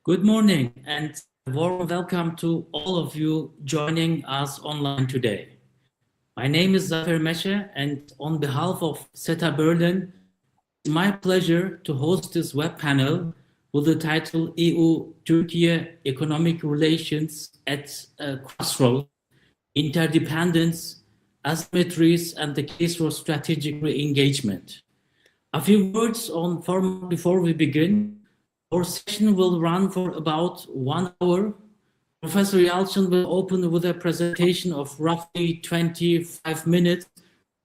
Good morning and a warm welcome to all of you joining us online today. My name is Zafer Meshe, and on behalf of SETA Berlin, it's my pleasure to host this web panel with the title EU-Türkiye Economic Relations at Crossroads, Interdependence, Asymmetries, and the Case for Strategic Re-engagement. A few words on format before we begin. Our session will run for about 1 hour. Professor Yalçın will open with a presentation of roughly 25 minutes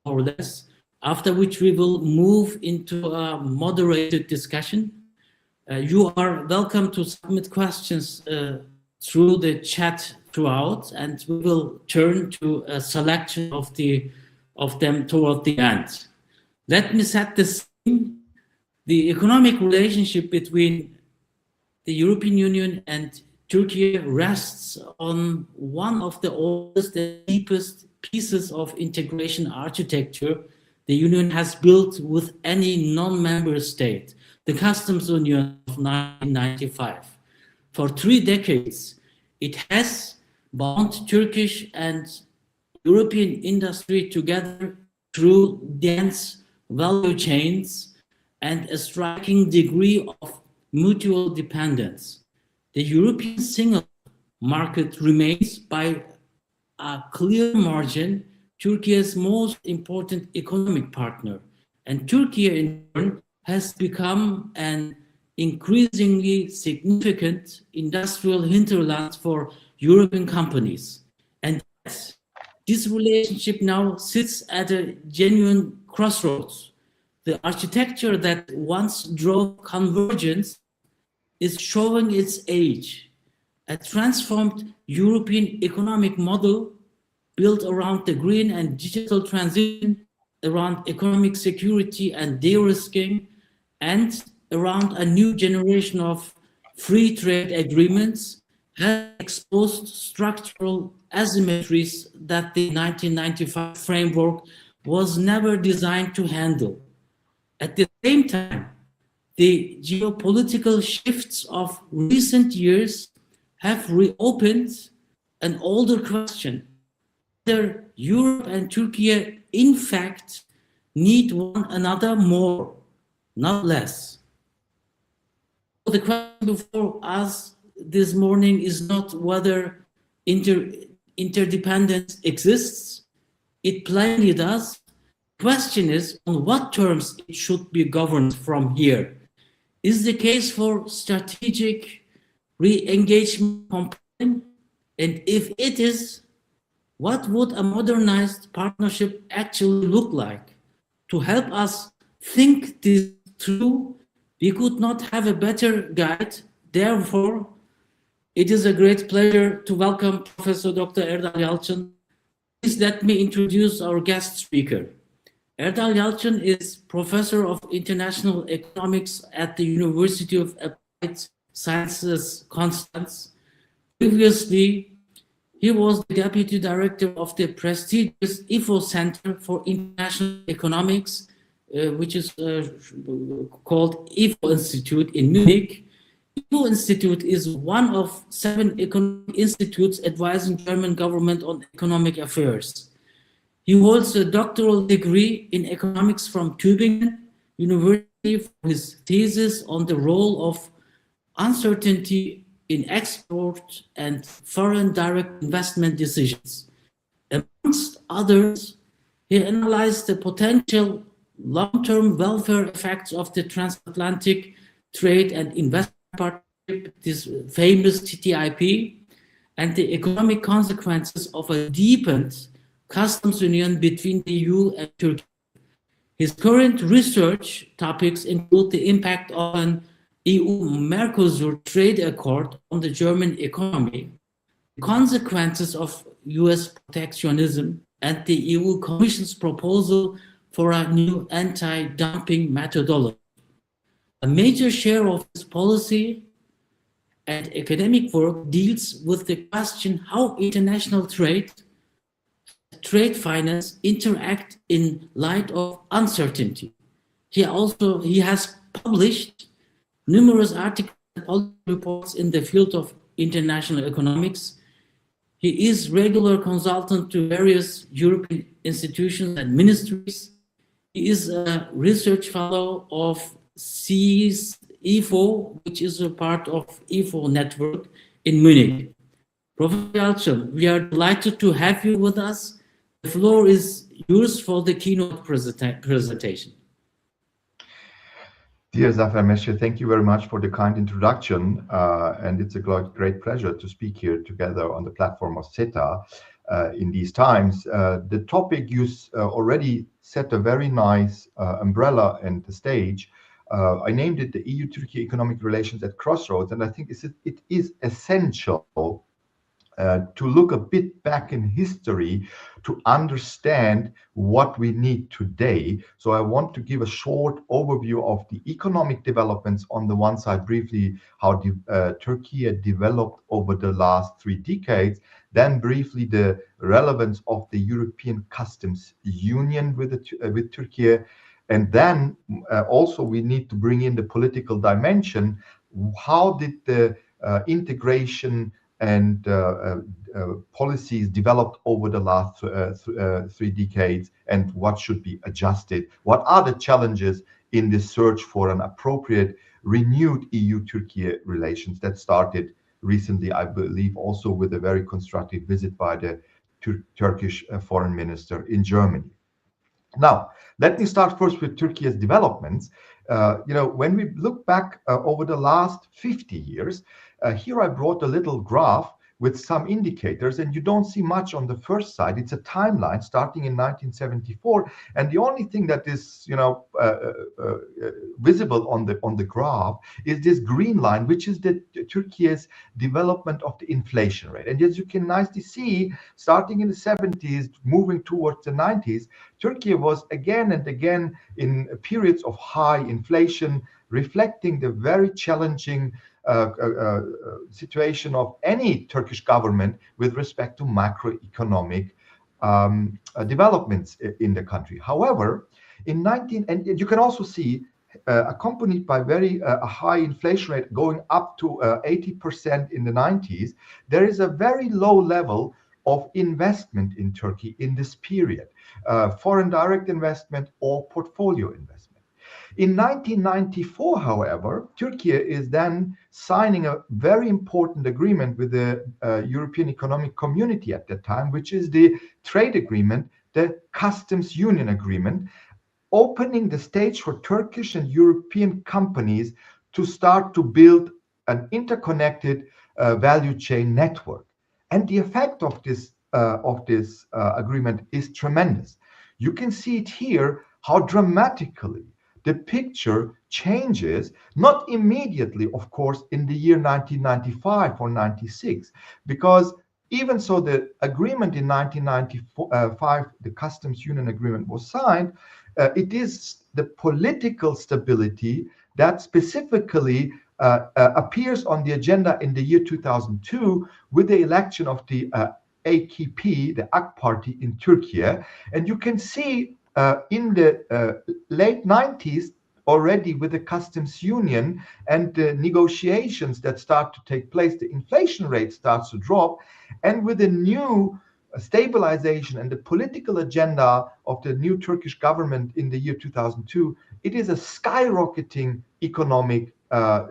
or less, after which we will move into a moderated discussion. You are welcome to submit questions through the chat throughout, and we will turn to a selection of them toward the end. Let me set the scene. The economic relationship between the European Union and Turkey rests on one of the oldest and deepest pieces of integration architecture the Union has built with any non-member state, the Customs Union of 1995. For 3 decades, it has bound Turkish and European industry together through dense value chains and a striking degree of mutual dependence. The European single market remains by a clear margin Turkey's most important economic partner, and Turkey in turn has become an increasingly significant industrial hinterland for European companies. And this relationship now sits at a genuine crossroads. The architecture that once drove convergence is showing its age. A transformed European economic model built around the green and digital transition, around economic security and de-risking, and around a new generation of free trade agreements has exposed structural asymmetries that the 1995 framework was never designed to handle. At the same time, the geopolitical shifts of recent years have reopened an older question, whether Europe and Turkey in fact need one another more, not less. The question before us this morning is not whether interdependence exists. It plainly does. Question is on what terms it should be governed from here. Is the case for strategic re-engagement compelling? And if it is, what would a modernized partnership actually look like? To help us think this through, we could not have a better guide. Therefore, it is a great pleasure to welcome Professor Dr. Erdal Yalçın. Please let me introduce our guest speaker. Erdal Yalçın is Professor of International Economics at the University of Applied Sciences, Constance. Previously, he was the Deputy Director of the prestigious IFO Center for International Economics, which is called IFO Institute in Munich. IFO Institute is one of 7 economic institutes advising German government on economic affairs. He holds a doctoral degree in economics from Tübingen University for his thesis on the role of uncertainty in export and foreign direct investment decisions. Amongst others, he analyzed the potential long-term welfare effects of the transatlantic trade and investment partnership, this famous TTIP, and the economic consequences of a deepened customs union between the EU and Turkey. His current research topics include the impact of an EU-Mercosur trade accord on the German economy, the consequences of US protectionism, and the EU Commission's proposal for a new anti-dumping methodology. A major share of his policy and academic work deals with the question how international trade finance interact in light of uncertainty. He has published numerous articles policy reports in the field of international economics. He is regular consultant to various European institutions and ministries. He is a research fellow of CE's EFO, which is a part of EFO network in Munich. Professor Yalçın, we are delighted to have you with us. The floor is yours for the keynote presentation. Dear Zafer Meshe, thank you very much for the kind introduction. And it's a great pleasure to speak here together on the platform of SETA in these times. The topic you already set a very nice umbrella and the stage. I named it the EU-Türkiye economic relations at Crossroads, and I think it is essential to look a bit back in history to understand what we need today. So I want to give a short overview of the economic developments on the one side, briefly how Turkey developed over the last 3 decades, then briefly the relevance of the European Customs Union with Turkey, and then also we need to bring in the political dimension. How did the integration and policies developed over the last 3 decades, and what should be adjusted? What are the challenges in the search for an appropriate renewed EU-Türkiye relations that started recently, I believe, also with a very constructive visit by the Turkish foreign minister in Germany. Now, let me start first with Turkey's developments. When we look back over the last 50 years, here I brought a little graph with some indicators, and you don't see much on the first side. It's a timeline starting in 1974, and the only thing that is, visible on the graph is this green line, which is the Turkey's development of the inflation rate. And as you can nicely see, starting in the 70s, moving towards the 90s, Turkey was again and again in periods of high inflation, reflecting the very challenging situation of any Turkish government with respect to macroeconomic developments in the country. However, and you can also see accompanied by a high inflation rate going up to 80% in the 90s, there is a very low level of investment in Turkey in this period, foreign direct investment or portfolio investment. In 1994, however, Turkey is then signing a very important agreement with the European Economic Community at that time, which is the trade agreement, the Customs Union Agreement, opening the stage for Turkish and European companies to start to build an interconnected value chain network. And the effect of this agreement is tremendous. You can see it here, how dramatically the picture changes, not immediately, of course, in the year 1995 or 96, because even so the agreement in 1995, the Customs Union Agreement was signed, it is the political stability that specifically appears on the agenda in the year 2002 with the election of the AKP, the AK Party in Turkey. And you can see in the late 90s, already with the customs union and the negotiations that start to take place, the inflation rate starts to drop. And with the new stabilization and the political agenda of the new Turkish government in the year 2002, it is a skyrocketing economic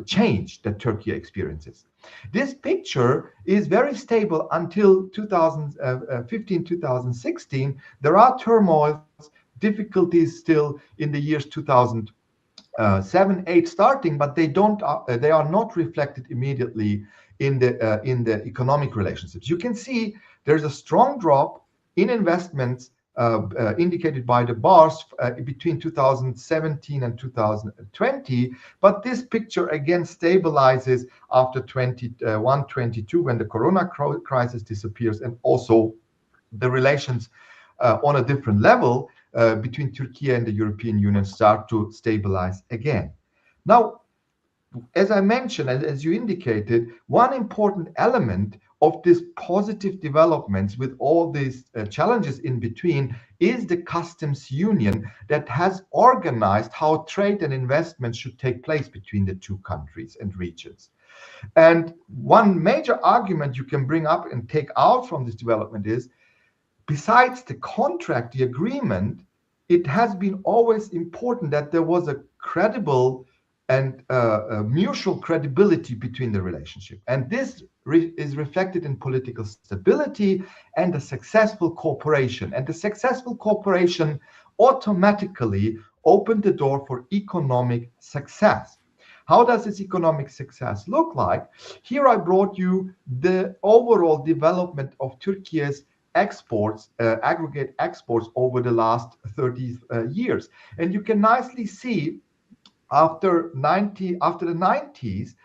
change that Turkey experiences. This picture is very stable until 2015, 2016. There are turmoils, difficulties still in the years 2007, 8 starting, but they are not reflected immediately in the economic relationships. You can see there's a strong drop in investments indicated by the bars between 2017 and 2020, but this picture again stabilizes after 21, 22 when the corona crisis disappears, and also the relations on a different level between Turkey and the European Union start to stabilize again. Now, as I mentioned, as you indicated, one important element of these positive developments with all these challenges in between is the customs union that has organized how trade and investment should take place between the two countries and regions. And one major argument you can bring up and take out from this development is, besides the contract, the agreement, it has been always important that there was a credible and a mutual credibility between the relationship. And this is reflected in political stability and a successful cooperation. And the successful cooperation automatically opened the door for economic success. How does this economic success look like? Here I brought you the overall development of Turkey's exports, aggregate exports over the last 30 years. And you can nicely see after the 90s,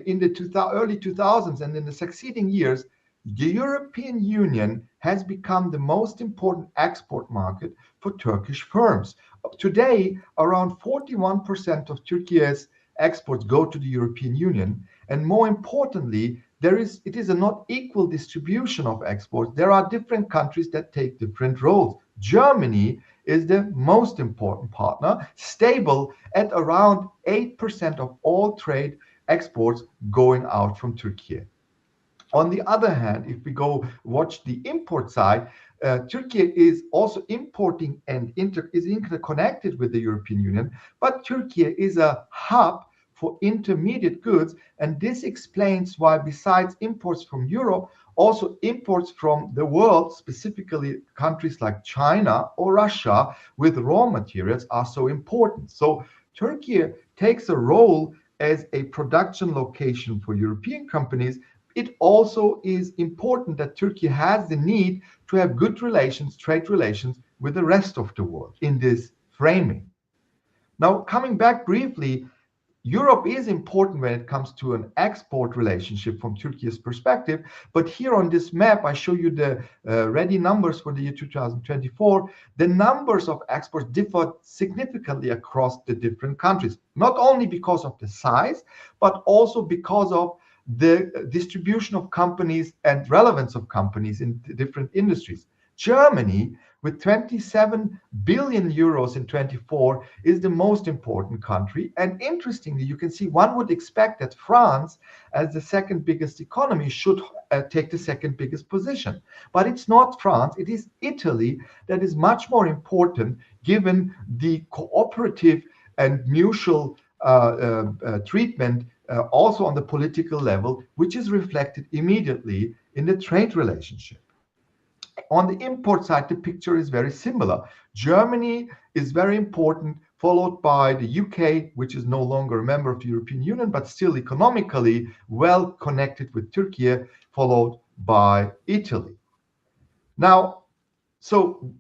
in the early 2000s and in the succeeding years, the European Union has become the most important export market for Turkish firms. Today, around 41% of Turkey's exports go to the European Union. And more importantly, it is a not equal distribution of exports. There are different countries that take different roles. Germany is the most important partner, stable at around 8% of all trade exports going out from Turkey. On the other hand, if we go watch the import side, Turkey is also importing and is interconnected with the European Union, but Turkey is a hub for intermediate goods, and this explains why, besides imports from Europe, also imports from the world, specifically countries like China or Russia with raw materials, are so important. So Turkey takes a role as a production location for European companies. It also is important that Turkey has the need to have good relations, trade relations with the rest of the world in this framing. Now, coming back briefly, Europe is important when it comes to an export relationship from Turkey's perspective. But here on this map, I show you the ready numbers for the year 2024. The numbers of exports differ significantly across the different countries, not only because of the size, but also because of the distribution of companies and relevance of companies in different industries. Germany, with 27 billion euros in 24, is the most important country. And interestingly, you can see one would expect that France, as the second biggest economy, should take the second biggest position. But it's not France, it is Italy that is much more important, given the cooperative and mutual treatment also on the political level, which is reflected immediately in the trade relationship. On the import side, the picture is very similar. Germany is very important, followed by the UK, which is no longer a member of the European Union, but still economically well connected with Turkey, followed by Italy. Now, so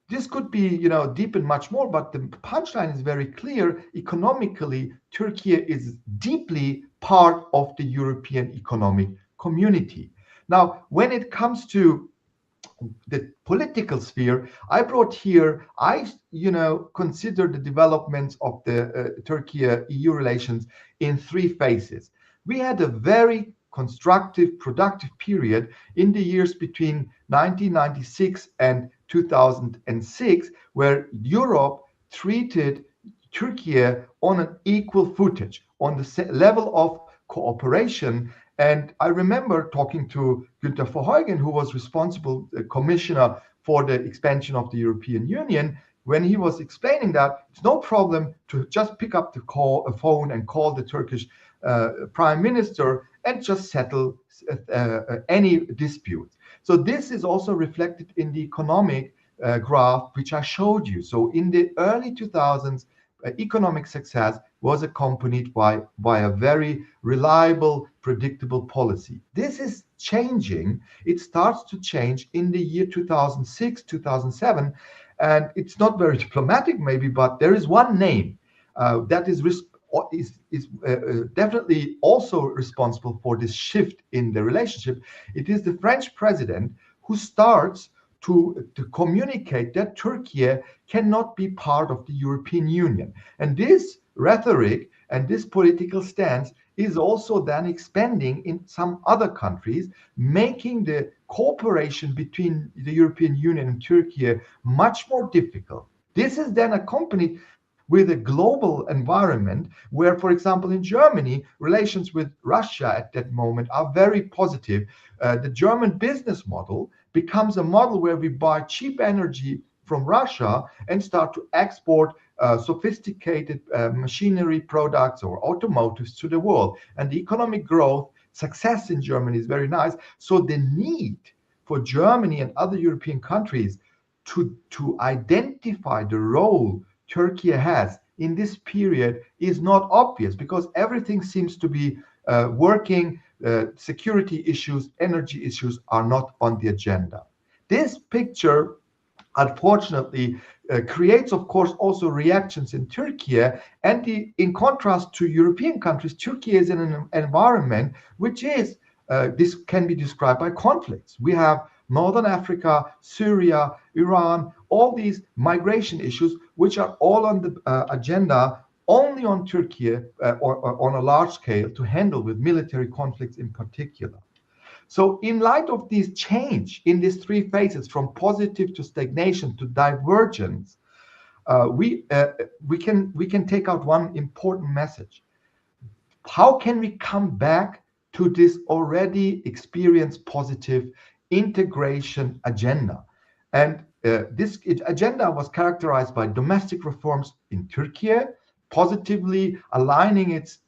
this could be, deepened much more, but the punchline is very clear. Economically, Turkey is deeply part of the European economic community. Now, when it comes to the political sphere, I brought here, consider the developments of the Turkey-EU relations in three phases. We had a very constructive, productive period in the years between 1996 and 2006, where Europe treated Turkey on an equal footage, on the level of cooperation. And I remember talking to Günther Verheugen, who was responsible commissioner for the expansion of the European Union, when he was explaining that it's no problem to just pick up the phone and call the Turkish prime minister and just settle any dispute. So this is also reflected in the economic graph, which I showed you. So in the early 2000s, economic success was accompanied by a very reliable, predictable policy. This is changing. It starts to change in the year 2006, 2007, and it's not very diplomatic maybe, but there is one name that is definitely also responsible for this shift in the relationship. It is the French president who starts to communicate that Turkey cannot be part of the European Union. And this rhetoric and this political stance is also then expanding in some other countries, making the cooperation between the European Union and Turkey much more difficult. This is then accompanied with a global environment where, for example, in Germany, relations with Russia at that moment are very positive. The German business model becomes a model where we buy cheap energy from Russia and start to export sophisticated machinery products or automotives to the world. And the economic growth success in Germany is very nice. So the need for Germany and other European countries to identify the role Turkey has in this period is not obvious, because everything seems to be working. Security issues, energy issues are not on the agenda. This picture, unfortunately, creates, of course, also reactions in Turkey. And in contrast to European countries, Turkey is in an environment which is, this can be described by conflicts. We have Northern Africa, Syria, Iran, all these migration issues, which are all on the agenda only on Turkey or on a large scale to handle with military conflicts in particular. So in light of this change in these three phases, from positive to stagnation to divergence, we can take out one important message. How can we come back to this already experienced positive integration agenda? And this agenda was characterized by domestic reforms in Turkey, positively aligning its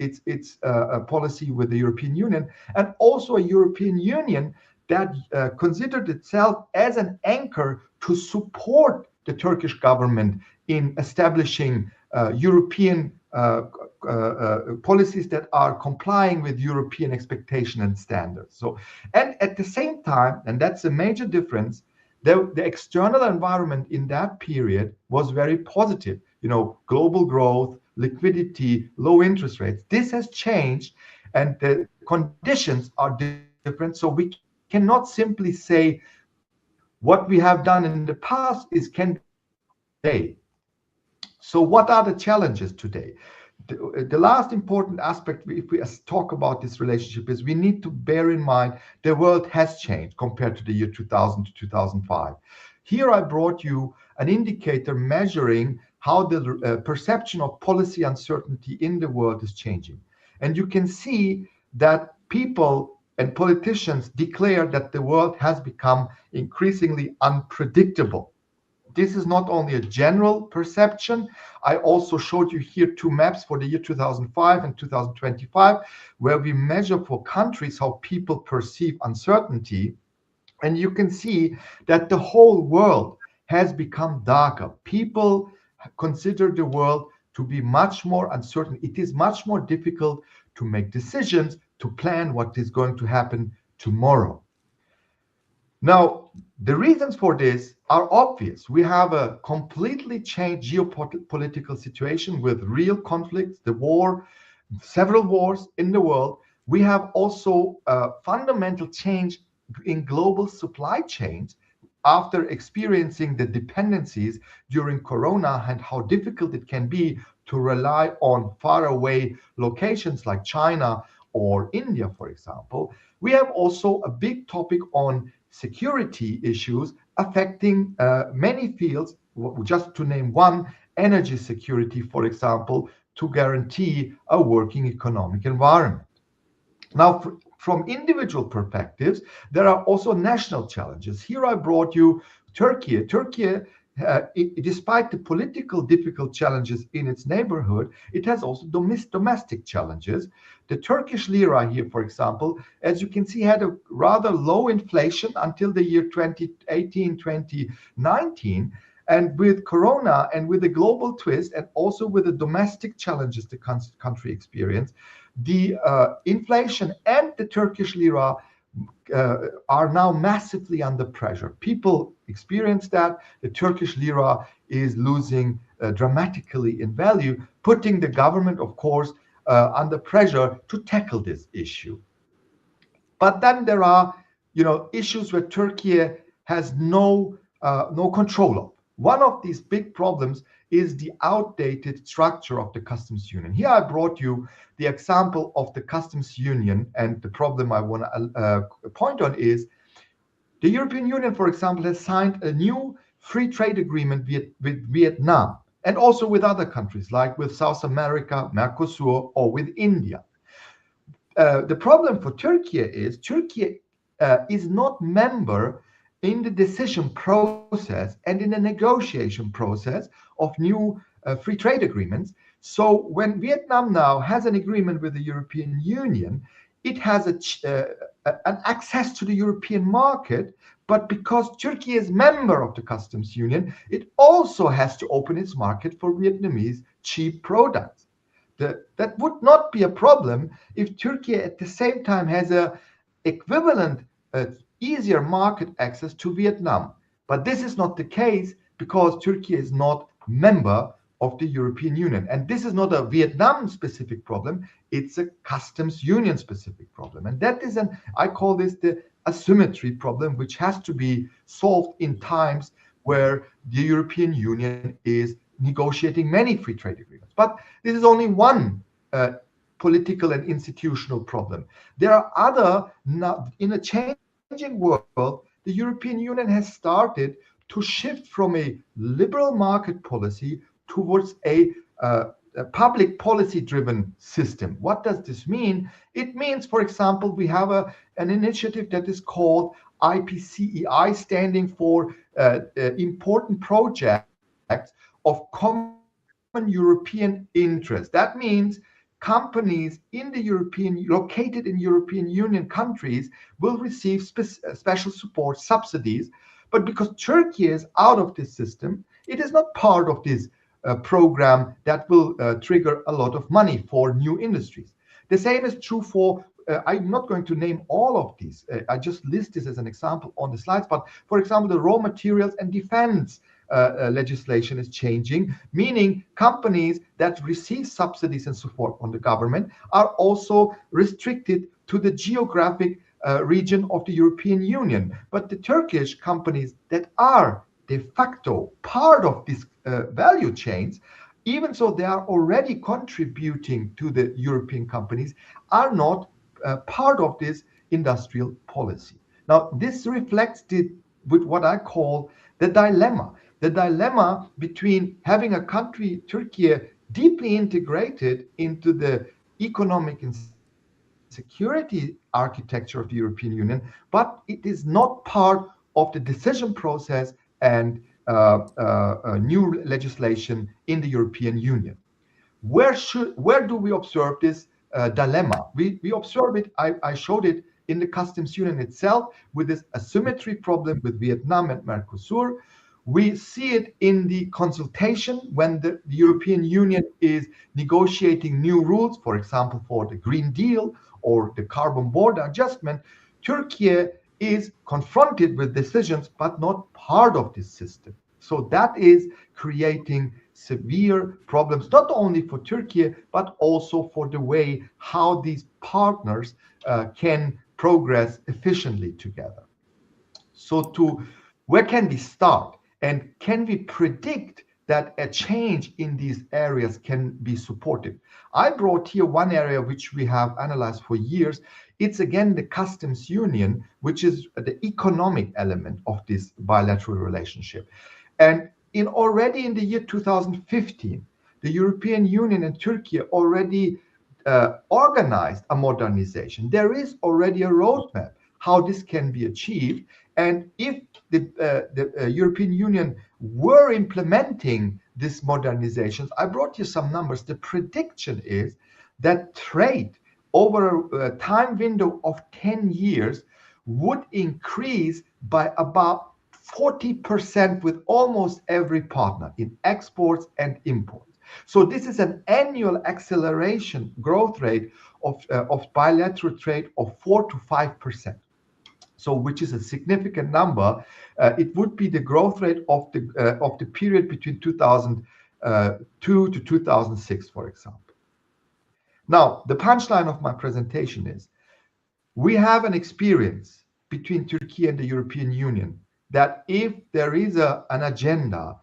policy with the European Union, and also a European Union that considered itself as an anchor to support the Turkish government in establishing European policies that are complying with European expectation and standards. So, and at the same time, and that's a major difference, the external environment in that period was very positive. You know, global growth, liquidity, low interest rates. This has changed, and the conditions are different. So we cannot simply say what we have done in the past can be today. So what are the challenges today? The last important aspect, if we talk about this relationship, is we need to bear in mind the world has changed compared to the year 2000 to 2005. Here I brought you an indicator measuring how the perception of policy uncertainty in the world is changing. And you can see that people and politicians declare that the world has become increasingly unpredictable. This is not only a general perception. I also showed you here two maps for the year 2005 and 2025, where we measure for countries how people perceive uncertainty. And you can see that the whole world has become darker. People consider the world to be much more uncertain. It is much more difficult to make decisions, to plan what is going to happen tomorrow. Now, the reasons for this are obvious. We have a completely changed geopolitical situation with real conflicts, the war, several wars in the world. We have also a fundamental change in global supply chains after experiencing the dependencies during Corona and how difficult it can be to rely on faraway locations like China or India, for example. We have also a big topic on security issues affecting many fields, just to name one, energy security, for example, to guarantee a working economic environment. Now, from individual perspectives, there are also national challenges. Here I brought you Turkey. Turkey, despite the political difficult challenges in its neighborhood, it has also domestic challenges. The Turkish lira here, for example, as you can see, had a rather low inflation until the year 2018, 2019. And with Corona and with the global twist, and also with the domestic challenges the country experienced, the inflation and the Turkish lira are now massively under pressure. People experience that. The Turkish lira is losing dramatically in value, putting the government, of course, under pressure to tackle this issue. But then there are, issues where Turkey has no control of. One of these big problems is the outdated structure of the customs union. Here I brought you the example of the customs union, and the problem I want to point on is the European Union, for example, has signed a new free trade agreement with Vietnam, and also with other countries like with South America, Mercosur, or with India. The problem for Turkey is not member in the decision process and in the negotiation process of new free trade agreements. So when Vietnam now has an agreement with the European Union, it has an access to the European market, but because Turkey is member of the customs union, it also has to open its market for Vietnamese cheap products. That would not be a problem if Turkey at the same time has a equivalent easier market access to Vietnam. But this is not the case because Turkey is not member of the European Union. And this is not a Vietnam specific problem, it's a customs union specific problem. And that is I call this the asymmetry problem, which has to be solved in times where the European Union is negotiating many free trade agreements. But this is only one political and institutional problem. There are other, in a changing world, the European Union has started to shift from a liberal market policy towards a public policy driven system. What does this mean? It means, for example, we have an initiative that is called IPCEI, standing for important projects of common European interest. That means companies located in European Union countries will receive special support subsidies. But because Turkey is out of this system, it is not part of this program that will trigger a lot of money for new industries. The same is true for, I'm not going to name all of these. I just list this as an example on the slides. But for example, the raw materials and defense legislation is changing, meaning companies that receive subsidies and support from the government are also restricted to the geographic region of the European Union. But the Turkish companies that are de facto part of these value chains, even so they are already contributing to the European companies, are not part of this industrial policy. Now, this reflects with what I call the dilemma between having a country, Turkey, deeply integrated into the economic and security architecture of the European Union, but it is not part of the decision process and new legislation in the European Union. Where do we observe this dilemma? We observe it, I showed it in the customs union itself with this asymmetry problem with Vietnam and Mercosur. We see it in the consultation when the European Union is negotiating new rules, for example, for the Green Deal or the carbon border adjustment. Turkey is confronted with decisions, but not part of this system. So that is creating severe problems, not only for Turkey, but also for the way how these partners can progress efficiently together. So where can we start? And can we predict that a change in these areas can be supported? I brought here one area which we have analyzed for years. It's again the customs union, which is the economic element of this bilateral relationship. And already in the year 2015, the European Union and Turkey already organized a modernization. There is already a roadmap how this can be achieved. And if the European Union were implementing these modernizations, I brought you some numbers. The prediction is that trade over a time window of 10 years would increase by about 40% with almost every partner in exports and imports. So this is an annual acceleration growth rate of bilateral trade of 4 to 5%. So, which is a significant number. It would be the growth rate of the period between 2002 to 2006, for example. Now, the punchline of my presentation is we have an experience between Turkey and the European Union that if there is an agenda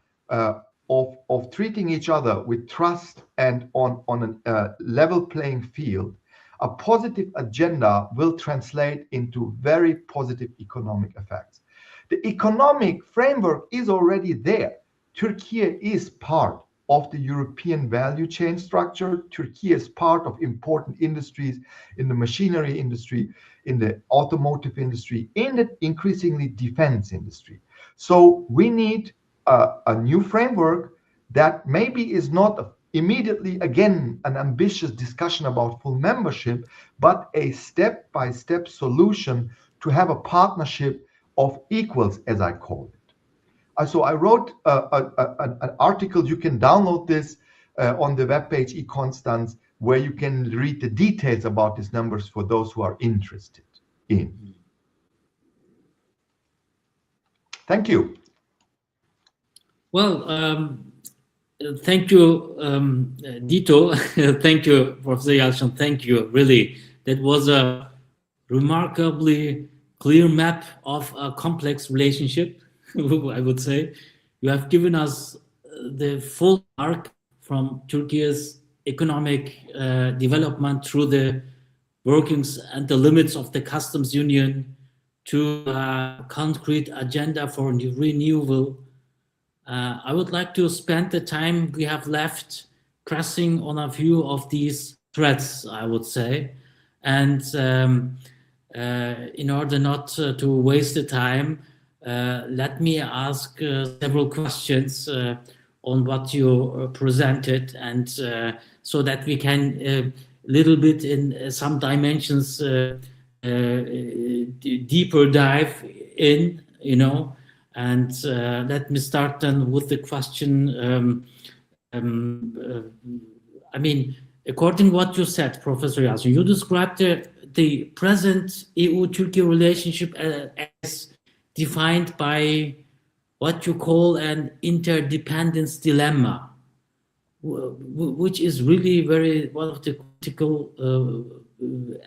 of treating each other with trust and on a level playing field, a positive agenda will translate into very positive economic effects. The economic framework is already there. Turkey is part of the European value chain structure. Turkey is part of important industries in the machinery industry, in the automotive industry, in the increasingly defense industry. So we need a new framework that maybe is not immediately, again, an ambitious discussion about full membership, but a step-by-step solution to have a partnership of equals, as I call it. So I wrote an article. You can download this on the webpage eConstans, where you can read the details about these numbers for those who are interested in. Thank you. Well, thank you, Dito. Thank you, Professor Yalçın. Thank you. Really, that was a remarkably clear map of a complex relationship, I would say. You have given us the full arc from Turkey's economic development through the workings and the limits of the customs union to a concrete agenda for renewal. I would like to spend the time we have left pressing on a few of these threats, I would say. And in order not to waste the time, let me ask several questions on what you presented, and so that we can little bit in some dimensions deeper dive in, and let me start then with the question. I mean, according to what you said, Professor Yalçın, you described the present EU-Türkiye relationship as defined by what you call an interdependence dilemma, which is really one of the critical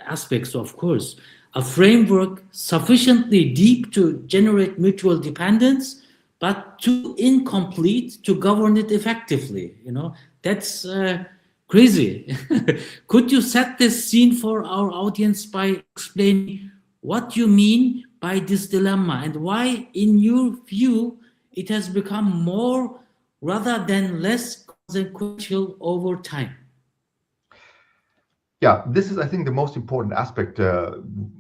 aspects, of course. A framework sufficiently deep to generate mutual dependence, but too incomplete to govern it effectively. That's crazy. Could you set this scene for our audience by explaining what you mean by this dilemma and why, in your view, it has become more rather than less consequential over time? Yeah, this is, I think, the most important aspect.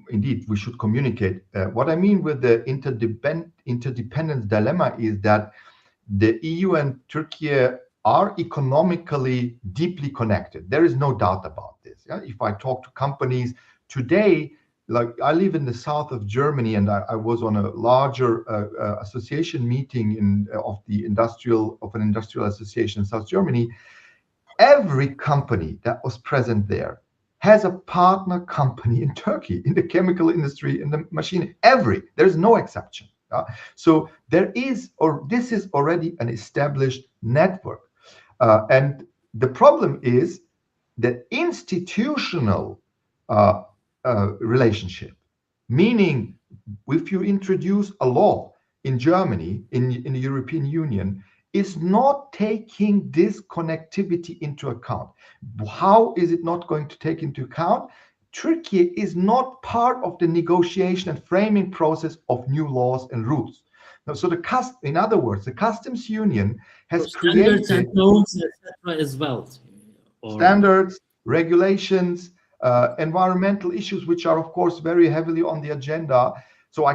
Indeed, we should communicate. What I mean with the interdependence dilemma is that the EU and Turkey are economically deeply connected. There is no doubt about this. If I talk to companies today, like I live in the south of Germany, and I was on a larger association meeting of an industrial association in South Germany. Every company that was present there has a partner company in Turkey, in the chemical industry, in the machine. There's no exception. So this is already an established network. And the problem is the institutional relationship, meaning if you introduce a law in Germany, in the European Union, is not taking this connectivity into account. How is it not going to take into account? Turkey is not part of the negotiation and framing process of new laws and rules. So in other words, the customs union has created standards and norms, etc. as well. Standards, regulations, environmental issues, which are of course very heavily on the agenda. So I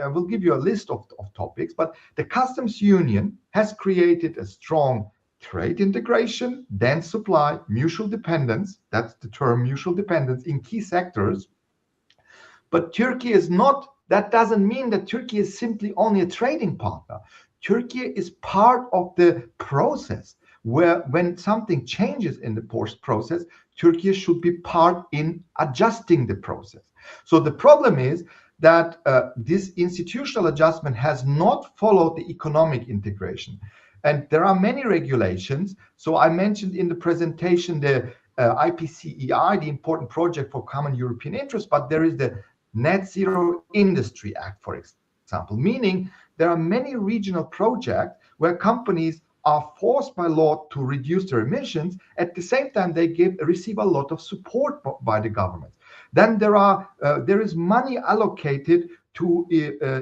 will give you a list of topics, but the customs union has created a strong trade integration, dense supply, mutual dependence. That's the term, mutual dependence in key sectors. But Turkey is not, that doesn't mean that Turkey is simply only a trading partner. Turkey is part of the process where when something changes in the process, Turkey should be part in adjusting the process. So the problem is that this institutional adjustment has not followed the economic integration. And there are many regulations. So I mentioned in the presentation the IPCEI, the important project for common European interest, but there is the Net Zero Industry Act, for example, meaning there are many regional projects where companies are forced by law to reduce their emissions. At the same time, they receive a lot of support by the government. Then there is money allocated to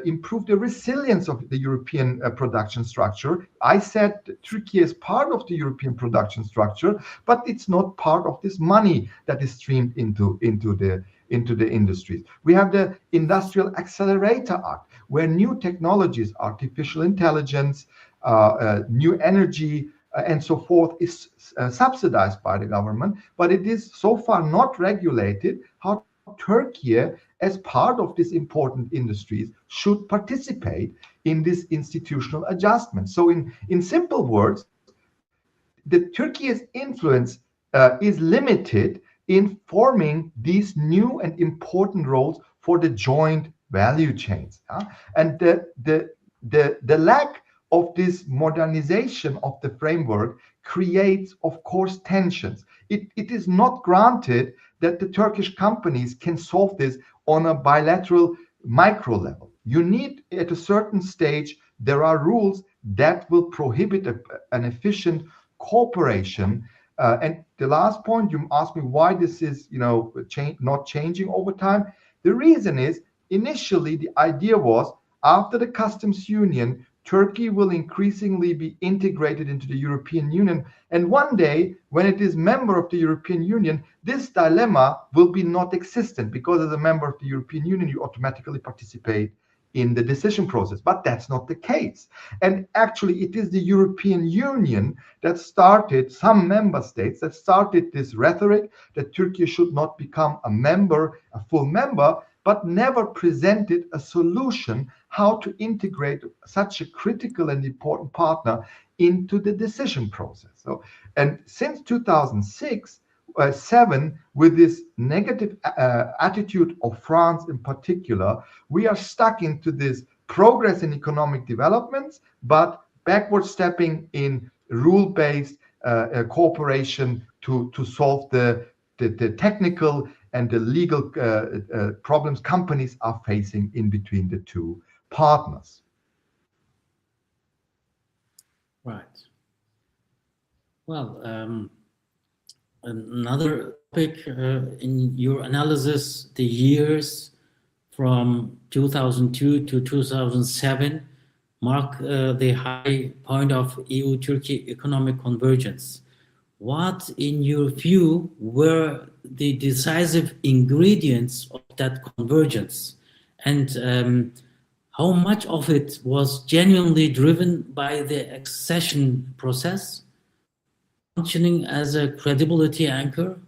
improve the resilience of the European production structure. I said Turkey is part of the European production structure, but it's not part of this money that is streamed into the industries. We have the Industrial Accelerator Act, where new technologies, artificial intelligence, new energy, and so forth is subsidized by the government, but it is so far not regulated how Turkey, as part of these important industries, should participate in this institutional adjustment. So in simple words, the Turkey's influence is limited in forming these new and important roles for the joint value chains. And the lack of this modernization of the framework creates, of course, tensions. It is not granted that the Turkish companies can solve this on a bilateral micro level. You need, at a certain stage, there are rules that will prohibit an efficient cooperation. And the last point, you asked me why this is, not changing over time. The reason is, initially, the idea was, after the customs union, Turkey will increasingly be integrated into the European Union. And one day, when it is member of the European Union, this dilemma will be not existent, because as a member of the European Union, you automatically participate in the decision process. But that's not the case. And actually, it is the European Union that started, some member states that started this rhetoric that Turkey should not become a full member, but never presented a solution how to integrate such a critical and important partner into the decision process. So, and since 2006-7, with this negative attitude of France in particular, we are stuck into this progress in economic developments, but backward stepping in rule-based cooperation to solve the technical and the legal problems companies are facing in between the two partners. Right. Well, another topic in your analysis, the years from 2002 to 2007 mark the high point of EU-Türkiye economic convergence. What, in your view, were the decisive ingredients of that convergence? And how much of it was genuinely driven by the accession process, functioning as a credibility anchor,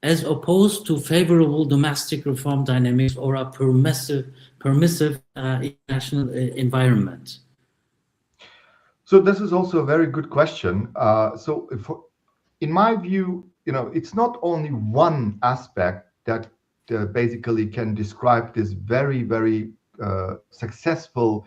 as opposed to favorable domestic reform dynamics or a permissive international environment? So this is also a very good question. In my view, it's not only one aspect that basically can describe this very, very successful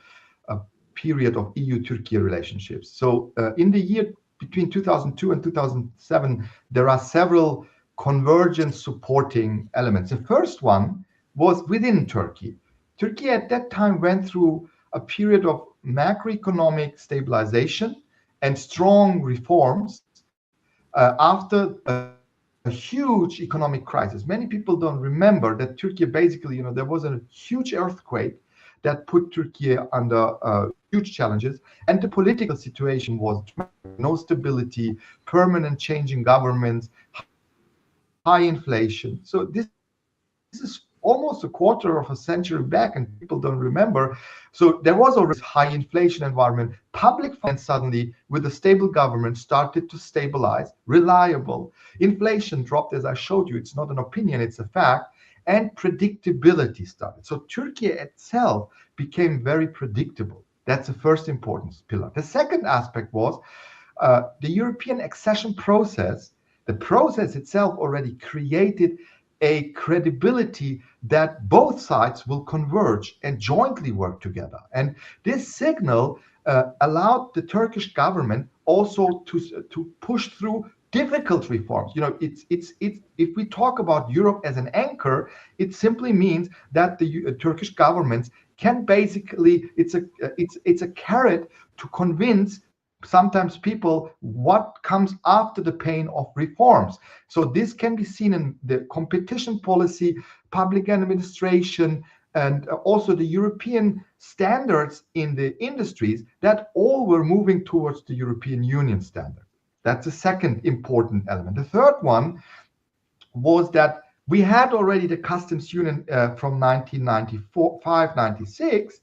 period of EU-Türkiye relationships. So in the year between 2002 and 2007, there are several convergence supporting elements. The first one was within Turkey. Turkey at that time went through a period of macroeconomic stabilization and strong reforms after a huge economic crisis. Many people don't remember that Turkey basically, there was a huge earthquake that put Turkey under huge challenges, and the political situation was no stability, permanent changing governments, high inflation. So this is almost a quarter of a century back, and people don't remember. So there was already high inflation environment. Public finance suddenly, with a stable government, started to stabilize, reliable. Inflation dropped, as I showed you. It's not an opinion, it's a fact. And predictability started. So Turkey itself became very predictable. That's the first important pillar. The second aspect was the European accession process. The process itself already created a credibility that both sides will converge and jointly work together. And this signal allowed the Turkish government also to push through difficult reforms. If we talk about Europe as an anchor, it simply means that the Turkish governments can basically, it's a carrot to convince sometimes people what comes after the pain of reforms. So this can be seen in the competition policy, public administration, and also the European standards in the industries that all were moving towards the European Union standard. That's the second important element. The third one was that we had already the customs union from 1995-96,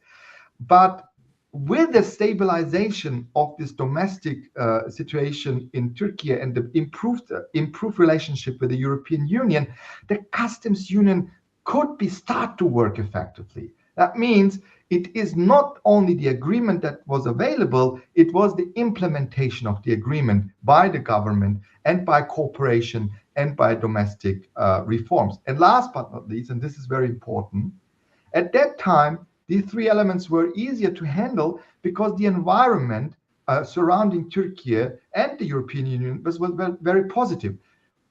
but with the stabilization of this domestic situation in Turkey and the improved relationship with the European Union, the customs union could start to work effectively. That means it is not only the agreement that was available, it was the implementation of the agreement by the government and by cooperation and by domestic reforms. And last but not least, and this is very important, at that time, these three elements were easier to handle because the environment surrounding Turkey and the European Union was very positive.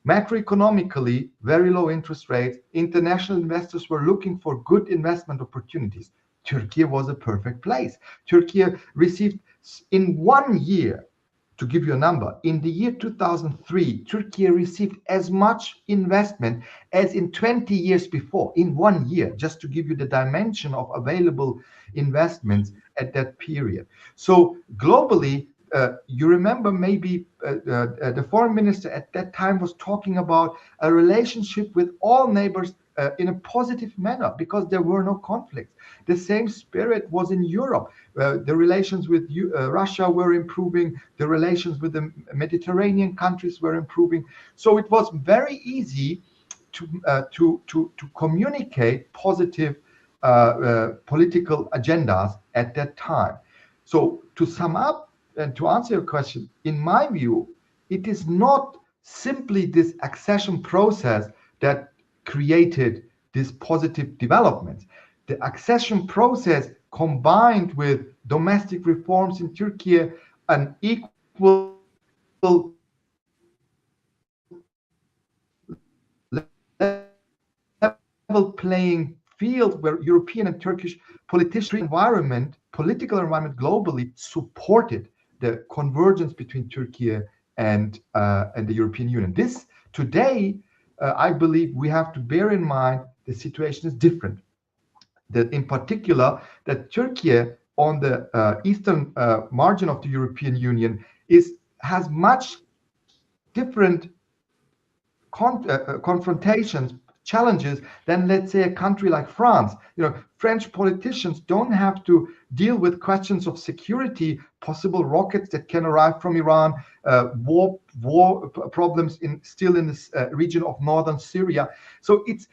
Macroeconomically, very low interest rates, international investors were looking for good investment opportunities. Turkey was a perfect place. Turkey received in 1 year, to give you a number, in the year 2003, Turkey received as much investment as in 20 years before, in 1 year, just to give you the dimension of available investments at that period. So globally, you remember maybe the foreign minister at that time was talking about a relationship with all neighbors in a positive manner because there were no conflicts. The same spirit was in Europe. The relations with Russia were improving. The relations with the Mediterranean countries were improving. So it was very easy to communicate positive political agendas at that time. So to sum up and to answer your question, in my view, it is not simply this accession process that created these positive developments. The accession process combined with domestic reforms in Turkey, an equal level playing field where European and Turkish political environment globally supported the convergence between Turkey and the European Union. This today, I believe we have to bear in mind the situation is different. That in particular, that Turkey on the eastern margin of the European Union has much different confrontations, challenges than, let's say, a country like France. French politicians don't have to deal with questions of security, possible rockets that can arrive from Iran, war problems still in this region of northern Syria. So it's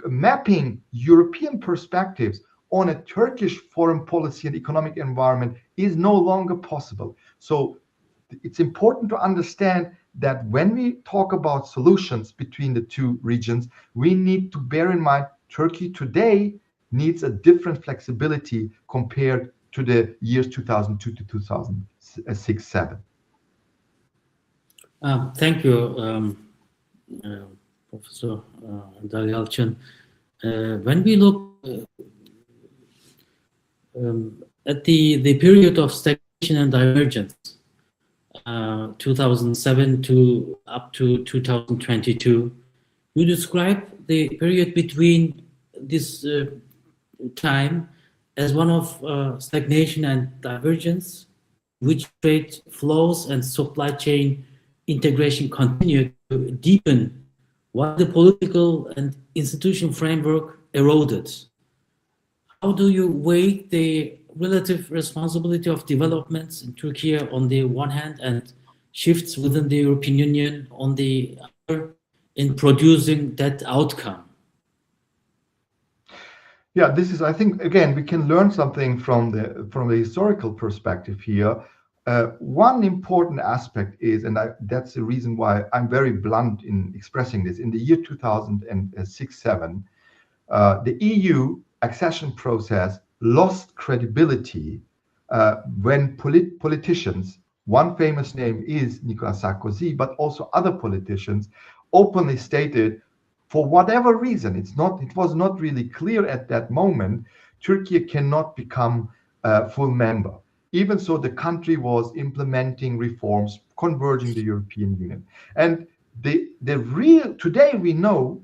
mapping European perspectives on a Turkish foreign policy and economic environment is no longer possible. So it's important to understand that when we talk about solutions between the two regions, we need to bear in mind Turkey today needs a different flexibility compared to the years 2002 to 2006-7. Thank you, Professor Dalyalçın. When we look at the period of stagnation and divergence, 2007 to up to 2022, you describe the period between this time as one of stagnation and divergence, which trade flows and supply chain integration continue to deepen while the political and institutional framework eroded. How do you weigh the relative responsibility of developments in Turkey on the one hand and shifts within the European Union on the other in producing that outcome? Yeah, this is, I think, again, we can learn something from the historical perspective here. One important aspect is, and that's the reason why I'm very blunt in expressing this, in the year 2006-7, the EU accession process lost credibility when politicians, one famous name is Nicolas Sarkozy, but also other politicians openly stated, for whatever reason, it was not really clear at that moment, Turkey cannot become a full member. Even so, the country was implementing reforms, converging the European Union. And today we know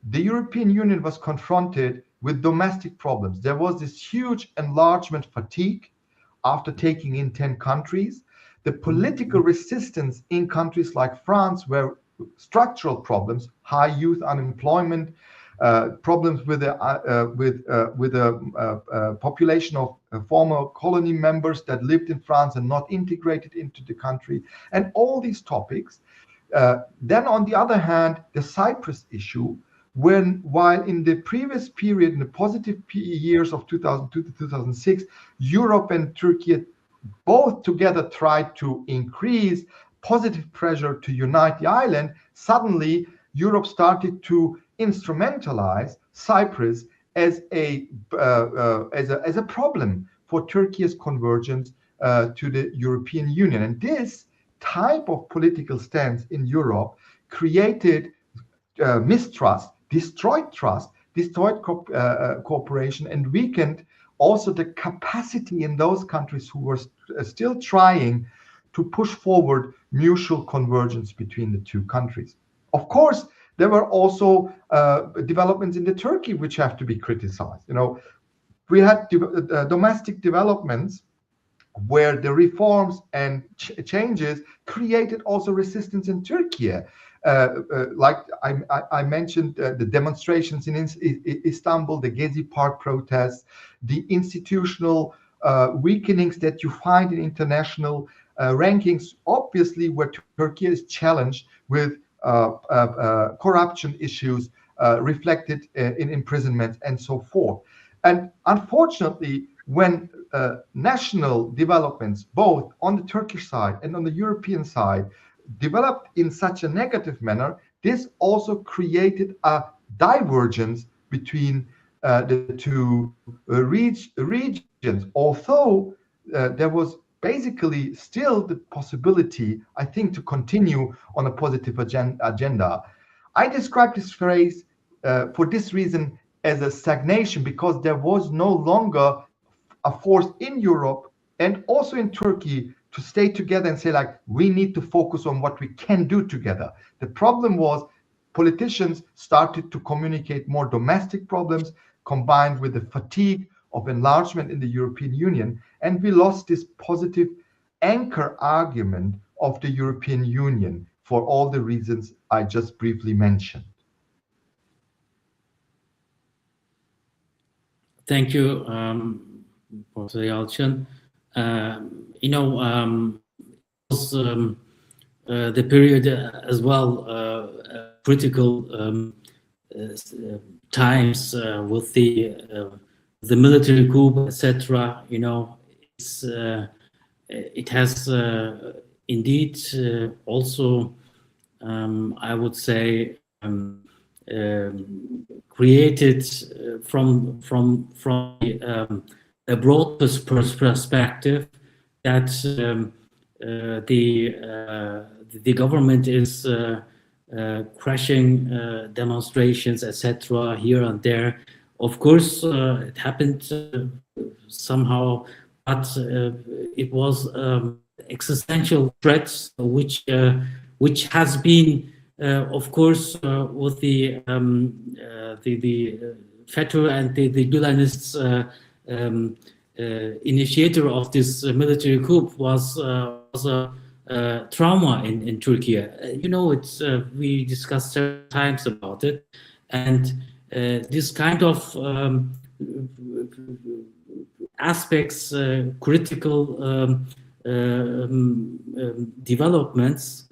the European Union was confronted with domestic problems. There was this huge enlargement fatigue after taking in 10 countries. The political resistance in countries like France were structural problems, high youth unemployment, problems with the population of former colony members that lived in France and not integrated into the country, and all these topics. Then on the other hand, the Cyprus issue, while in the previous period, in the positive years of 2002 to 2006, Europe and Turkey both together tried to increase positive pressure to unite the island, suddenly Europe started to instrumentalize Cyprus as a problem for Turkey's convergence to the European Union. And this type of political stance in Europe created mistrust, destroyed trust, destroyed cooperation, and weakened also the capacity in those countries who were still trying to push forward mutual convergence between the two countries. Of course, there were also developments in the Turkey which have to be criticized. You know, we had domestic developments where the reforms and changes created also resistance in Turkey. Like I mentioned, the demonstrations in Istanbul, the Gezi Park protests, the institutional weakenings that you find in international rankings, obviously where Turkey is challenged with corruption issues reflected in imprisonment and so forth. And unfortunately, when national developments, both on the Turkish side and on the European side, developed in such a negative manner, this also created a divergence between the two regions. Although there was basically still the possibility, I think, to continue on a positive agenda. I describe this phrase for this reason as a stagnation, because there was no longer a force in Europe and also in Turkey to stay together and say, like, we need to focus on what we can do together. The problem was politicians started to communicate more domestic problems combined with the fatigue of enlargement in the European Union, and we lost this positive anchor argument of the European Union for all the reasons I just briefly mentioned. Thank you, Professor Yalçın. You know, was the period as well critical times with the military coup, etc. You know, it has indeed also, I would say, created from a broad perspective that the government is crashing demonstrations, etc. here and there. Of course, it happened somehow, but it was existential threats which has been, of course, with the FETÖ and the Gülenists initiator of this military coup was a trauma in Turkey. You know, it's we discussed several times about it, and this kind of aspects, critical developments,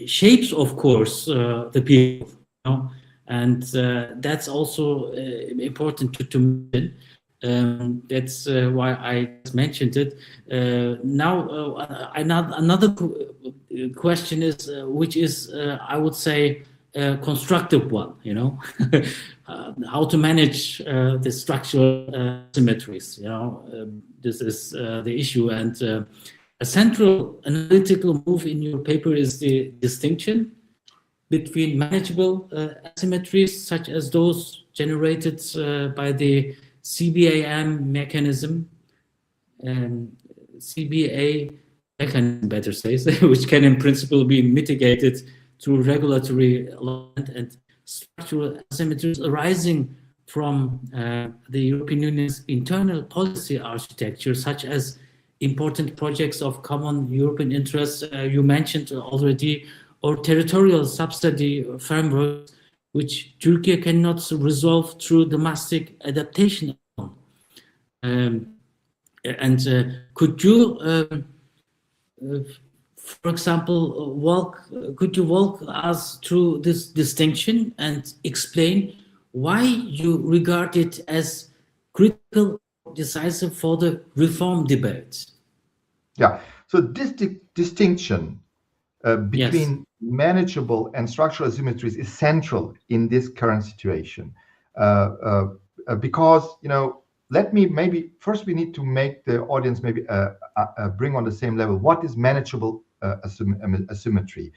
shapes, of course, the people, you know? And that's also important to mention. That's why I mentioned it. Now, another question is, which is, I would say, a constructive one, you know, how to manage the structural asymmetries, you know, this is the issue. And a central analytical move in your paper is the distinction between manageable asymmetries, such as those generated by the CBAM mechanism, CBA mechanism, better says, which can in principle be mitigated through regulatory alignment and structural asymmetries arising from the European Union's internal policy architecture, such as important projects of common European interest, you mentioned already, or territorial subsidy frameworks, which Turkey cannot resolve through domestic adaptation alone. Could you, for example, could you walk us through this distinction and explain why you regard it as critical, decisive for the reform debate? Yeah, so this distinction between manageable and structural asymmetries is central in this current situation, because, you know, let me maybe first we need to make the audience maybe bring on the same level. What is manageable asymmetry?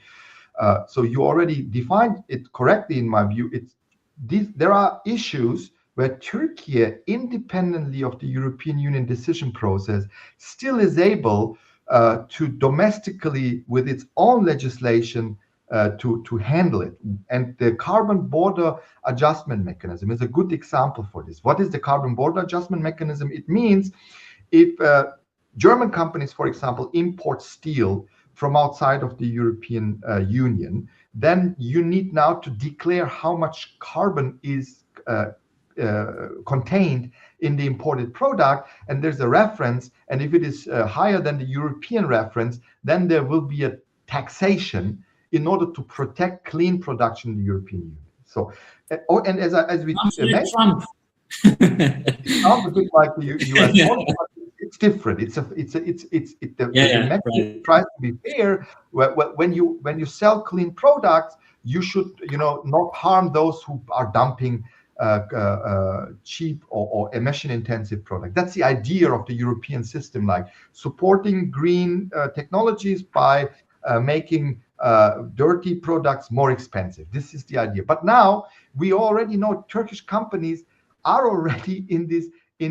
So you already defined it correctly in my view. There are issues where Turkey, independently of the European Union decision process, still is able to domestically, with its own legislation, to handle it. And the carbon border adjustment mechanism is a good example for this. What is the carbon border adjustment mechanism? It means if German companies, for example, import steel from outside of the European Union, then you need now to declare how much carbon is contained in the imported product, and there's a reference, and if it is higher than the European reference, then there will be a taxation in order to protect clean production in the European Union. So, and as we mentioned, it sounds a bit like the US, but it's different. The mechanism tries to be fair. When you sell clean products, you should, you know, not harm those who are dumping cheap or emission intensive product. That's the idea of the European system, like supporting green technologies by making dirty products more expensive. This is the idea. But now we already know Turkish companies are already in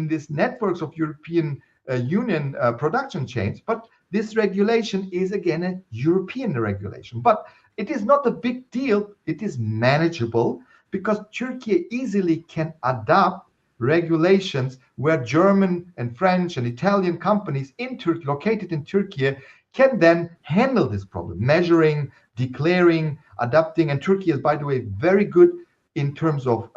this networks of European Union production chains. But this regulation is again a European regulation. But it is not a big deal. It is manageable, because Turkey easily can adapt regulations where German and French and Italian companies in Turkey, located in Turkey, can then handle this problem, measuring, declaring, adapting. And Turkey is, by the way, very good in terms of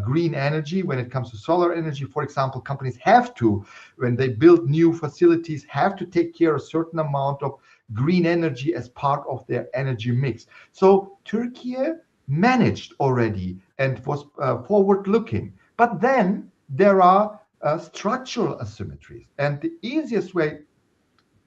green energy. When it comes to solar energy, for example, companies have to, when they build new facilities, have to take care of a certain amount of green energy as part of their energy mix. So Turkey managed already and was forward-looking. But then there are structural asymmetries. And the easiest way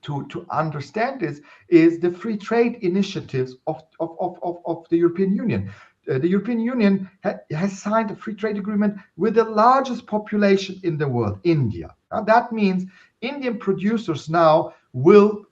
to understand this is the free trade initiatives of the European Union. The European Union has signed a free trade agreement with the largest population in the world, India. Now, that means Indian producers now will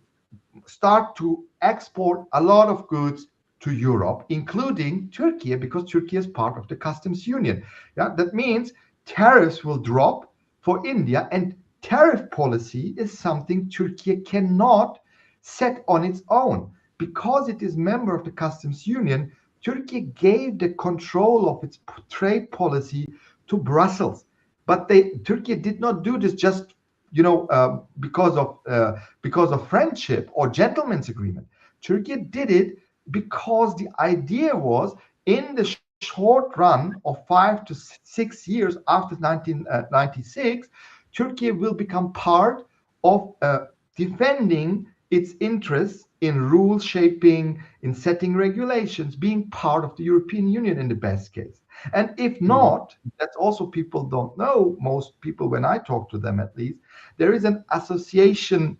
start to export a lot of goods to Europe, including Turkey, because Turkey is part of the customs union. Yeah, that means tariffs will drop for India, and tariff policy is something Turkey cannot set on its own. Because it is member of the customs union, Turkey gave the control of its trade policy to Brussels. But Turkey did not do this just, you know, because of friendship or gentleman's agreement. Turkey did it because the idea was, in the short run of 5 to 6 years after 1996, Turkey will become part of defending its interests in rule shaping, in setting regulations, being part of the European Union in the best case. And if not, that's also people don't know, most people, when I talk to them at least, there is an association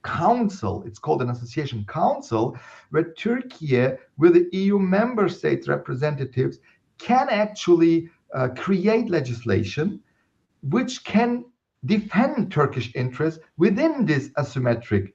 council, it's called an association council, where Turkey, with the EU member states representatives, can actually create legislation which can defend Turkish interests within this asymmetric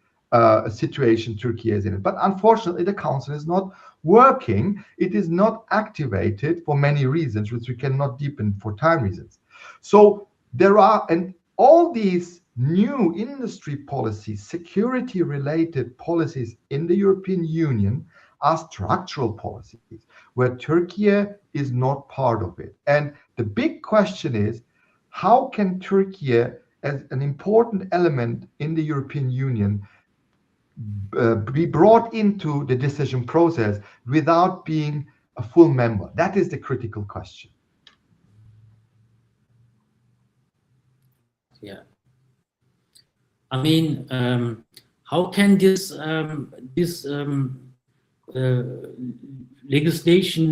situation Turkey is in. But unfortunately, the council is not working. It is not activated for many reasons, which we cannot deepen for time reasons. So There are, and all these new industry policies, security related policies in the European Union are structural policies where Turkey is not part of it. And the big question is, how can Turkey, as an important element in the European Union, be brought into the decision process without being a full member? That is the critical question. Yeah. I mean, how can this legislation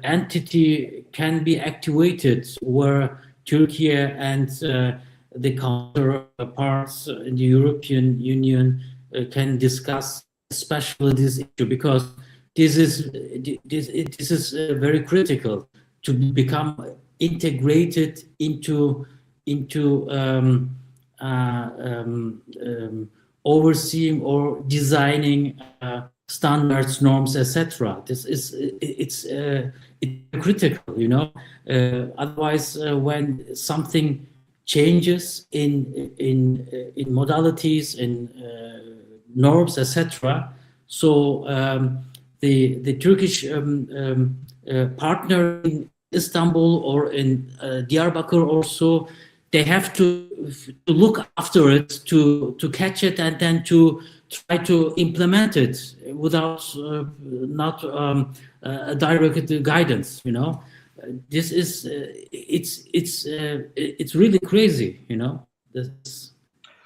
entity can be activated where Turkey and the counterparts in the European Union can discuss especially this issue, because this is very critical to become integrated into overseeing or designing standards, norms, etc. This is it's critical, you know. Otherwise, when something changes in modalities, in norms, etc. So the Turkish partner in Istanbul or in Diyarbakir also, they have to look after it, to catch it, and then to try to implement it without not a direct guidance. You know, this is it's really crazy. You know, that's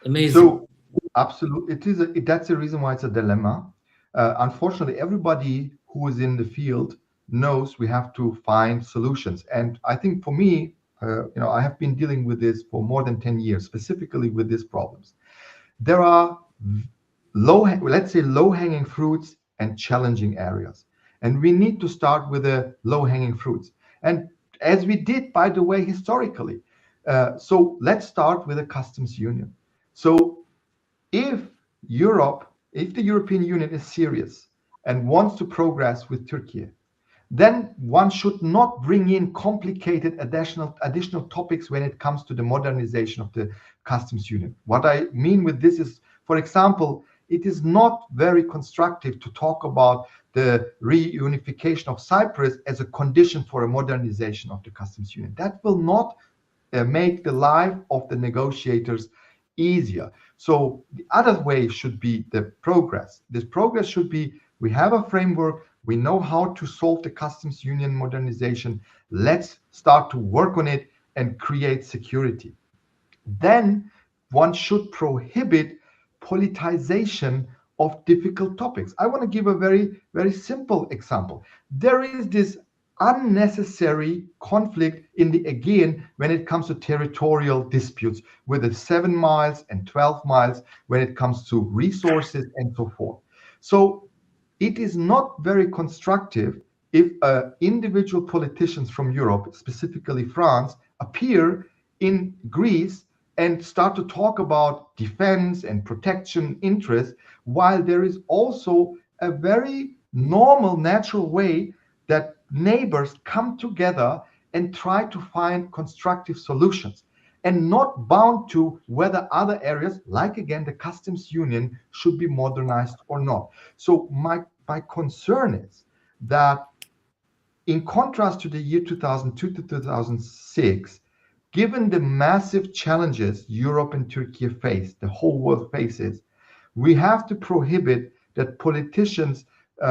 amazing. So absolutely, that's the reason why it's a dilemma. Unfortunately, everybody who is in the field knows we have to find solutions, and I think for me, I have been dealing with this for more than 10 years, specifically with these problems. There are low-hanging fruits and challenging areas. And we need to start with the low-hanging fruits. And as we did, by the way, historically. So let's start with a customs union. So if the European Union is serious and wants to progress with Turkey, then one should not bring in complicated additional topics when it comes to the modernization of the customs union. What I mean with this is, for example, it is not very constructive to talk about the reunification of Cyprus as a condition for a modernization of the customs union. That will not make the life of the negotiators easier. So the other way should be the progress. This progress should be, we have a framework, we know how to solve the customs union modernization. Let's start to work on it and create security. Then one should prohibit politicization of difficult topics. I want to give a very, very simple example. There is this unnecessary conflict in the Aegean when it comes to territorial disputes with the 7 miles and 12 miles when it comes to resources and so forth. So it is not very constructive if individual politicians from Europe, specifically France, appear in Greece and start to talk about defense and protection interests, while there is also a very normal, natural way that neighbors come together and try to find constructive solutions, and not bound to whether other areas, like again the customs union, should be modernized or not. So my concern is that, in contrast to the year 2002 to 2006, given the massive challenges Europe and Turkey face, the whole world faces, we have to prohibit that politicians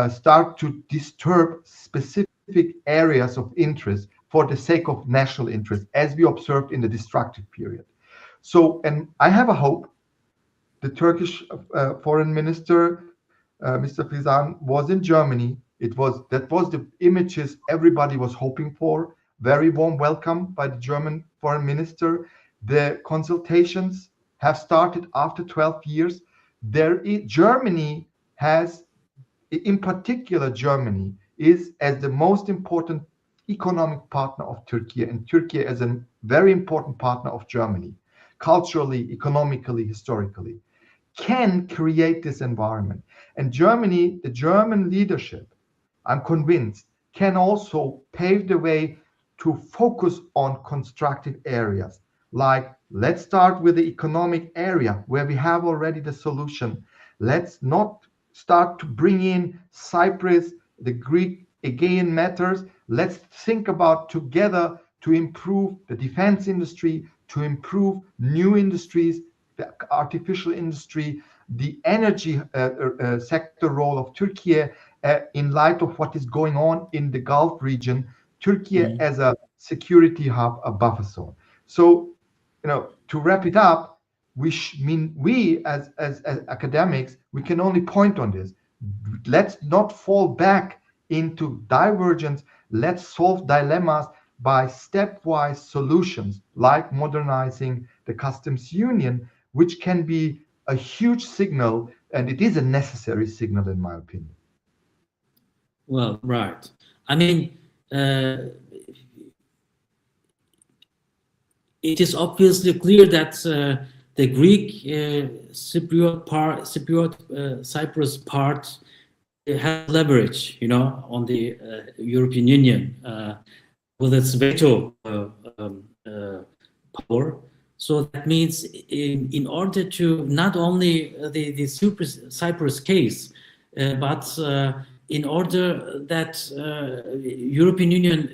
start to disturb specific areas of interest for the sake of national interest, as we observed in the destructive period. So, and I have a hope. The Turkish foreign minister, Mr. Fizan, was in Germany. That was the images everybody was hoping for. Very warm welcome by the German foreign minister. The consultations have started after 12 years. Germany has, in particular, Germany is as the most important economic partner of Turkey, and Turkey as a very important partner of Germany, culturally, economically, historically, can create this environment. And Germany, the German leadership, I'm convinced, can also pave the way to focus on constructive areas. like, let's start with the economic area where we have already the solution. Let's not start to bring in Cyprus, the Greek Aegean matters. Let's think about together to improve the defense industry, to improve new industries, the artificial industry, the energy sector role of Turkey in light of what is going on in the Gulf region, Turkey as a security hub, a buffer zone. So, to wrap it up, we as academics, we can only point on this. Let's not fall back into divergence. Let's solve dilemmas by stepwise solutions, like modernizing the customs union, which can be a huge signal, and it is a necessary signal, in my opinion. Well, right. I mean, it is obviously clear that the Greek Cyprus part has leverage, on the European Union with its veto power. So that means in order to not only the Cyprus case, but in order that European Union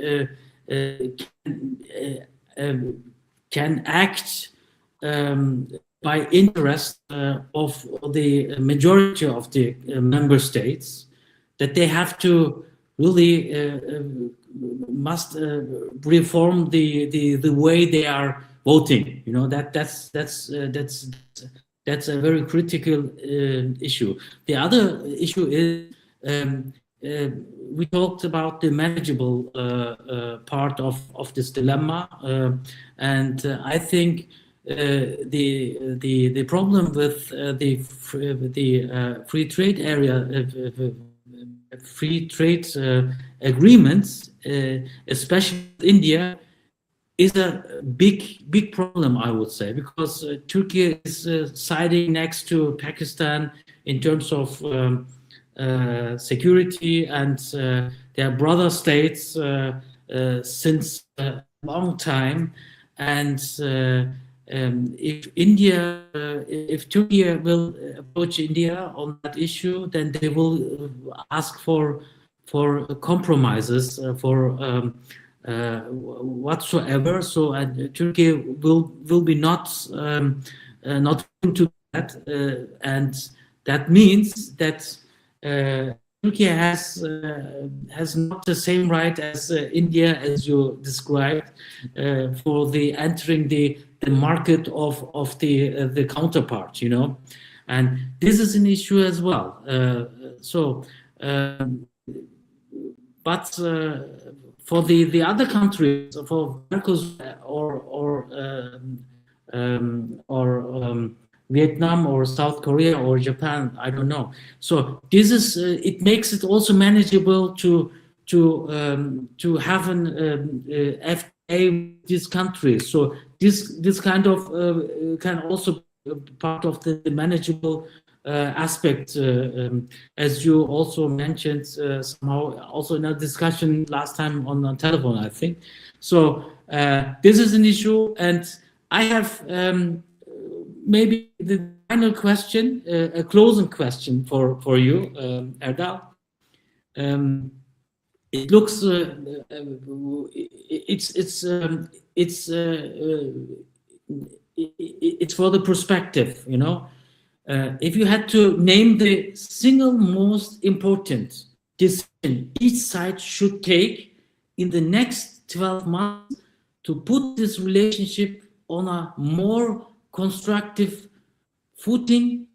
can act by interest of the majority of the member states, that they have to really must reform the way they are voting. That's a very critical issue. The other issue is we talked about the manageable part of this dilemma, and I think the problem with the free trade area, free trade agreements, especially with India, is a big problem, I would say, because Turkey is siding next to Pakistan in terms of security, and they are brother states since a long time. And if Turkey will approach India on that issue, then they will ask for compromises for whatsoever. So Turkey will be not into that, and that means that Turkey has not the same right as India, as you described, for the entering the market of the counterpart, and this is an issue as well. But for the other countries, for Mercosur or Vietnam or South Korea or Japan, I don't know. So this is it makes it also manageable to have an FTA with these countries. So this kind of can also be part of the manageable aspect, as you also mentioned somehow also in a discussion last time on telephone, I think. So this is an issue, and I have maybe the final question, a closing question for you, Erdal. It looks it's for the perspective, if you had to name the single most important decision each side should take in the next 12 months to put this relationship on a more constructive footing,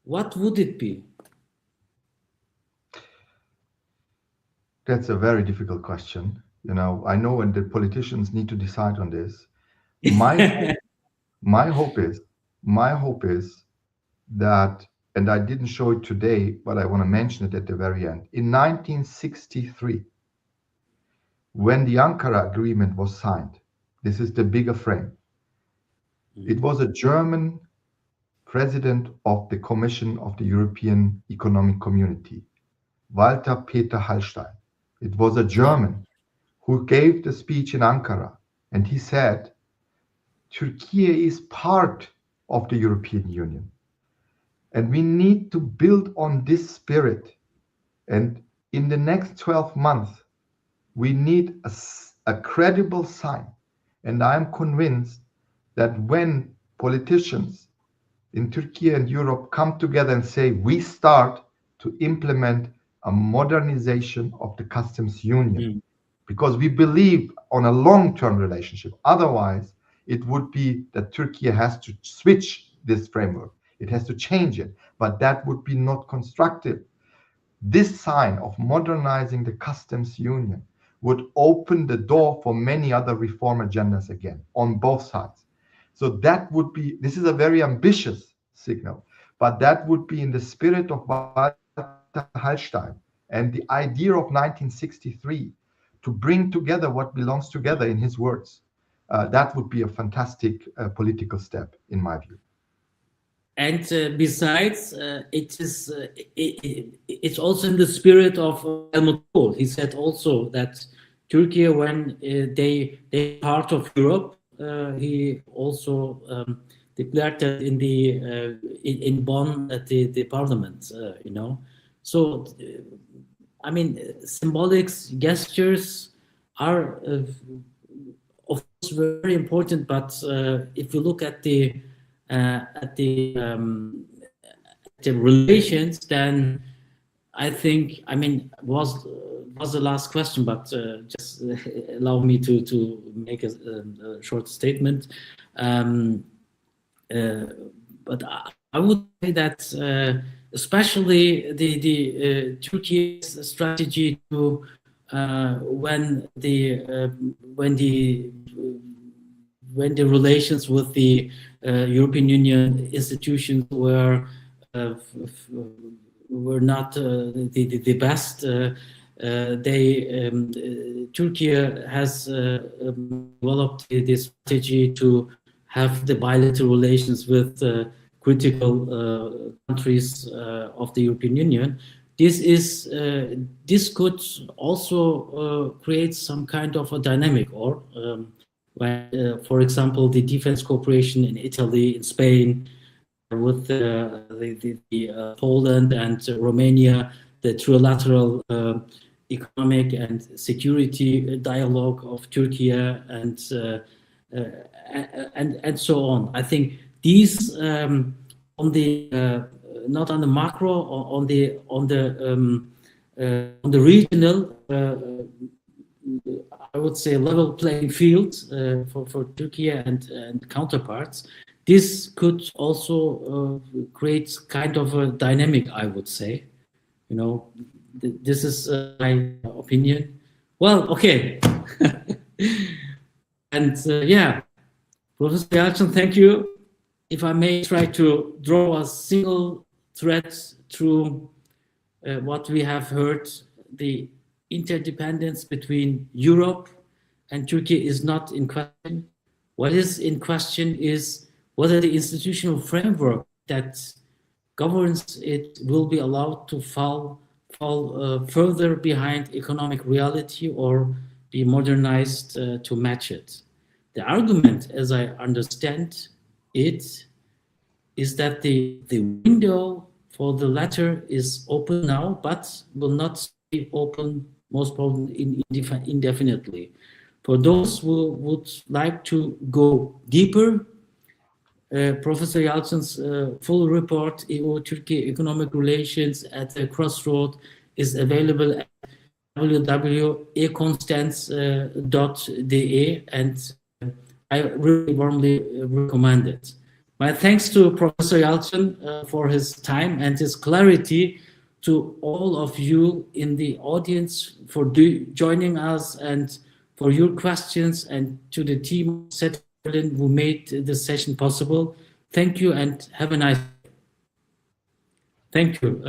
what would it be? That's a very difficult question. I know when the politicians need to decide on this. My hope is that, and I didn't show it today, but I want to mention it at the very end. In 1963, when the Ankara Agreement was signed, this is the bigger frame. It was a German president of the Commission of the European Economic Community, Walter Peter Hallstein. It was a German who gave the speech in Ankara, and he said, Turkey is part of the European Union. And we need to build on this spirit. And in the next 12 months, we need a credible sign. And I'm convinced that when politicians in Turkey and Europe come together and say, we start to implement a modernization of the customs union, because we believe on a long-term relationship. Otherwise, it would be that Turkey has to switch this framework. It has to change it, but that would be not constructive. This sign of modernizing the customs union would open the door for many other reform agendas again on both sides. So that would be, this is a very ambitious signal, but that would be in the spirit of Walter Hallstein and the idea of 1963 to bring together what belongs together, in his words. That would be a fantastic political step, in my view. And besides, it's also in the spirit of Helmut Kohl. He said also that Turkey, when they part of Europe, he also declared that in Bonn at the parliament, you know. So, I mean, symbolic gestures are of course very important, but if you look at the relations, then I think, I mean, was the last question, but just allow me to make a short statement. But I would say that especially the Turkey's strategy to when the relations with the European Union institutions were not the best. Turkey has developed this strategy to have the bilateral relations with critical countries of the European Union. This could also create some kind of a dynamic, or when, for example, the defense cooperation in Italy, in Spain, with Poland and Romania, the trilateral economic and security dialogue of Turkey and so on. I think these on the not on the macro, on the regional, I would say, level playing field for Turkey and counterparts. This could also create kind of a dynamic, I would say. You know, this is my opinion. Well, okay. And yeah, Professor Yalçın, thank you. If I may try to draw a single thread through what we have heard, the interdependence between Europe and Turkey is not in question. What is in question is whether the institutional framework that governs it will be allowed to fall further behind economic reality or be modernized to match it. The argument, as I understand it, is that the window for the latter is open now, but will not be open most probably indefinitely. For those who would like to go deeper, Professor Yalçın's full report, EU-Türkiye Economic Relations at the Crossroads, is available at www.econstance.de, and I really warmly recommend it. My thanks to Professor Yalçın for his time and his clarity, to all of you in the audience for joining us and for your questions, and to the team of SETA Berlin who made this session possible. Thank you and have a nice day. Thank you.